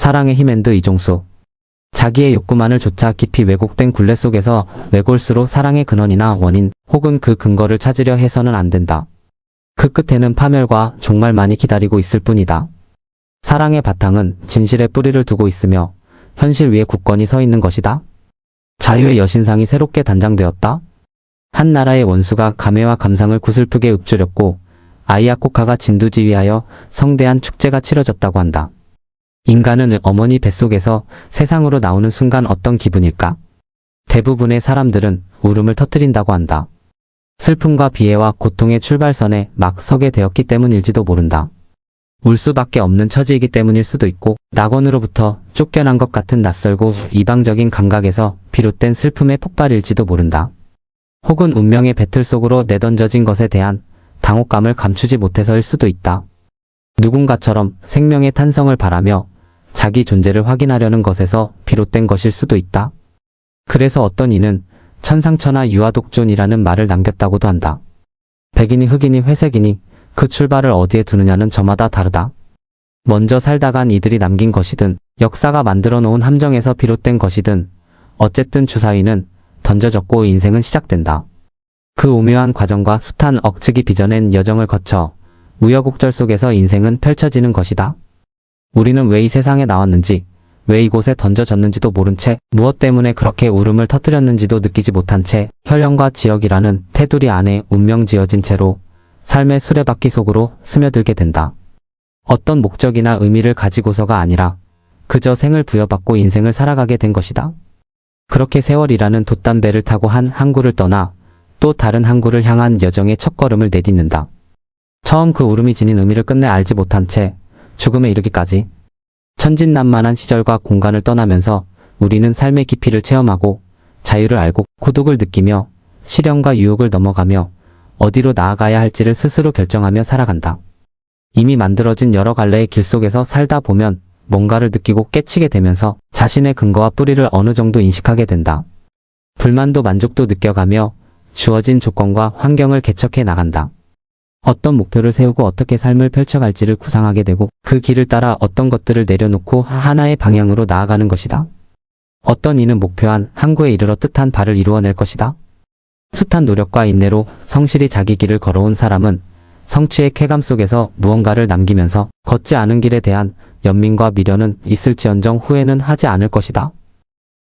사랑의 힘&드 이종수. 자기의 욕구만을 좇아 깊이 왜곡된 굴레 속에서 외골수록 사랑의 근원이나 원인 혹은 그 근거를 찾으려 해서는 안 된다. 그 끝에는 파멸과 종말만이 기다리고 있을 뿐이다. 사랑의 바탕은 진실의 뿌리를 두고 있으며 현실 위에 굳건히 서 있는 것이다. 자유의 여신상이 새롭게 단장되었다. 한 나라의 원수가 감회와 감상을 구슬프게 읊조렸고 아이아코카가 진두지휘하여 성대한 축제가 치러졌다고 한다. 인간은 어머니 뱃속에서 세상으로 나오는 순간 어떤 기분일까? 대부분의 사람들은 울음을 터뜨린다고 한다. 슬픔과 비애와 고통의 출발선에 막 서게 되었기 때문일지도 모른다. 울 수밖에 없는 처지이기 때문일 수도 있고 낙원으로부터 쫓겨난 것 같은 낯설고 이방적인 감각에서 비롯된 슬픔의 폭발일지도 모른다. 혹은 운명의 배틀 속으로 내던져진 것에 대한 당혹감을 감추지 못해서일 수도 있다. 누군가처럼 생명의 탄성을 바라며 자기 존재를 확인하려는 것에서 비롯된 것일 수도 있다. 그래서 어떤 이는 천상천하 유아독존이라는 말을 남겼다고도 한다. 백이니 흑이니 회색이니 그 출발을 어디에 두느냐는 저마다 다르다. 먼저 살다간 이들이 남긴 것이든 역사가 만들어 놓은 함정에서 비롯된 것이든 어쨌든 주사위는 던져졌고 인생은 시작된다. 그 오묘한 과정과 숱한 억측이 빚어낸 여정을 거쳐 우여곡절 속에서 인생은 펼쳐지는 것이다. 우리는 왜 이 세상에 나왔는지, 왜 이곳에 던져졌는지도 모른 채 무엇 때문에 그렇게 울음을 터뜨렸는지도 느끼지 못한 채 혈연과 지역이라는 테두리 안에 운명 지어진 채로 삶의 수레바퀴 속으로 스며들게 된다. 어떤 목적이나 의미를 가지고서가 아니라 그저 생을 부여받고 인생을 살아가게 된 것이다. 그렇게 세월이라는 돛담배를 타고 한 항구를 떠나 또 다른 항구를 향한 여정의 첫걸음을 내딛는다. 처음 그 울음이 지닌 의미를 끝내 알지 못한 채 죽음에 이르기까지 천진난만한 시절과 공간을 떠나면서 우리는 삶의 깊이를 체험하고 자유를 알고 고독을 느끼며 시련과 유혹을 넘어가며 어디로 나아가야 할지를 스스로 결정하며 살아간다. 이미 만들어진 여러 갈래의 길 속에서 살다 보면 뭔가를 느끼고 깨치게 되면서 자신의 근거와 뿌리를 어느 정도 인식하게 된다. 불만도 만족도 느껴가며 주어진 조건과 환경을 개척해 나간다. 어떤 목표를 세우고 어떻게 삶을 펼쳐갈지를 구상하게 되고 그 길을 따라 어떤 것들을 내려놓고 하나의 방향으로 나아가는 것이다. 어떤 이는 목표한 항구에 이르러 뜻한 바를 이루어낼 것이다. 숱한 노력과 인내로 성실히 자기 길을 걸어온 사람은 성취의 쾌감 속에서 무언가를 남기면서 걷지 않은 길에 대한 연민과 미련은 있을지언정 후회는 하지 않을 것이다.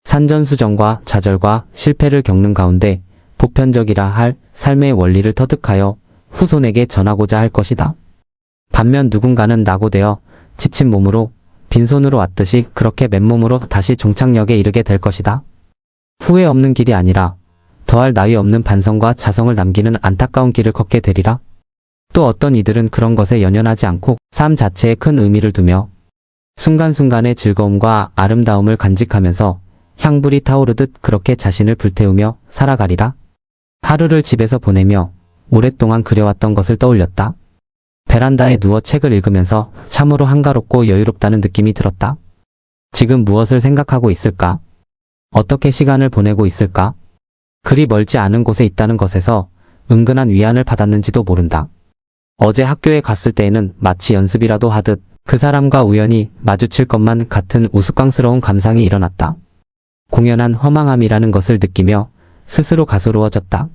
산전수정과 좌절과 실패를 겪는 가운데 보편적이라 할 삶의 원리를 터득하여 후손에게 전하고자 할 것이다. 반면 누군가는 낙오되어 지친 몸으로 빈손으로 왔듯이 그렇게 맨몸으로 다시 종착역에 이르게 될 것이다. 후회 없는 길이 아니라 더할 나위 없는 반성과 자성을 남기는 안타까운 길을 걷게 되리라. 또 어떤 이들은 그런 것에 연연하지 않고 삶 자체에 큰 의미를 두며 순간순간의 즐거움과 아름다움을 간직하면서 향불이 타오르듯 그렇게 자신을 불태우며 살아가리라. 하루를 집에서 보내며 오랫동안 그려왔던 것을 떠올렸다. 베란다에 누워 책을 읽으면서 참으로 한가롭고 여유롭다는 느낌이 들었다. 지금 무엇을 생각하고 있을까? 어떻게 시간을 보내고 있을까? 그리 멀지 않은 곳에 있다는 것에서 은근한 위안을 받았는지도 모른다. 어제 학교에 갔을 때에는 마치 연습이라도 하듯 그 사람과 우연히 마주칠 것만 같은 우스꽝스러운 감상이 일어났다. 공연한 허망함이라는 것을 느끼며 스스로 가소로워졌다.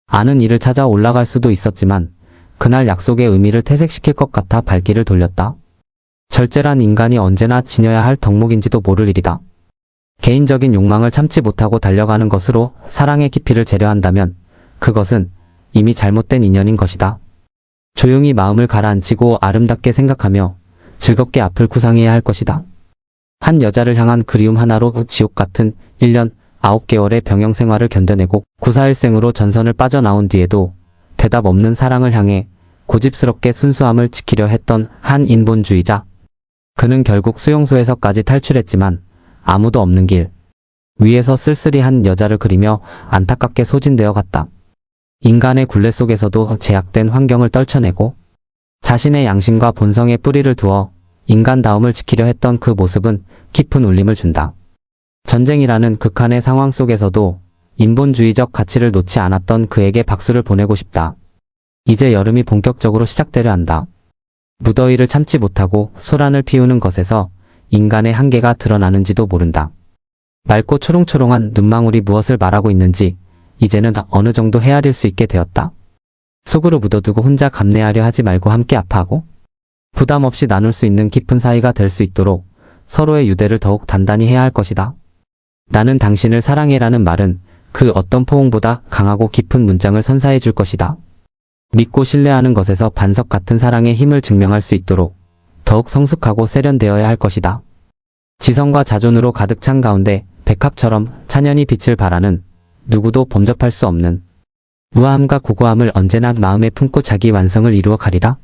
아는 일을 찾아 올라갈 수도 있었지만 그날 약속의 의미를 퇴색시킬 것 같아 발길을 돌렸다. 절제란 인간이 언제나 지녀야 할 덕목인지도 모를 일이다. 개인적인 욕망을 참지 못하고 달려가는 것으로 사랑의 깊이를 재려한다면 그것은 이미 잘못된 인연인 것이다. 조용히 마음을 가라앉히고 아름답게 생각하며 즐겁게 앞을 구상해야 할 것이다. 한 여자를 향한 그리움 하나로 지옥 같은 1년 9개월의 병영 생활을 견뎌내고 94일생으로 전선을 빠져나온 뒤에도 대답 없는 사랑을 향해 고집스럽게 순수함을 지키려 했던 한 인본주의자. 그는 결국 수용소에서까지 탈출했지만 아무도 없는 길 위에서 쓸쓸히한 여자를 그리며 안타깝게 소진되어 갔다. 인간의 굴레 속에서도 제약된 환경을 떨쳐내고 자신의 양심과 본성의 뿌리를 두어 인간다움을 지키려 했던 그 모습은 깊은 울림을 준다. 전쟁이라는 극한의 상황 속에서도 인본주의적 가치를 놓지 않았던 그에게 박수를 보내고 싶다. 이제 여름이 본격적으로 시작되려 한다. 무더위를 참지 못하고 소란을 피우는 것에서 인간의 한계가 드러나는지도 모른다. 맑고 초롱초롱한 눈망울이 무엇을 말하고 있는지 이제는 어느 정도 헤아릴 수 있게 되었다. 속으로 묻어두고 혼자 감내하려 하지 말고 함께 아파하고 부담 없이 나눌 수 있는 깊은 사이가 될 수 있도록 서로의 유대를 더욱 단단히 해야 할 것이다. 나는 당신을 사랑해라는 말은 그 어떤 포옹보다 강하고 깊은 문장을 선사해 줄 것이다. 믿고 신뢰하는 것에서 반석 같은 사랑의 힘을 증명할 수 있도록 더욱 성숙하고 세련되어야 할 것이다. 지성과 자존으로 가득 찬 가운데 백합처럼 찬연히 빛을 발하는 누구도 범접할 수 없는 우아함과 고고함을 언제나 마음에 품고 자기 완성을 이루어 가리라.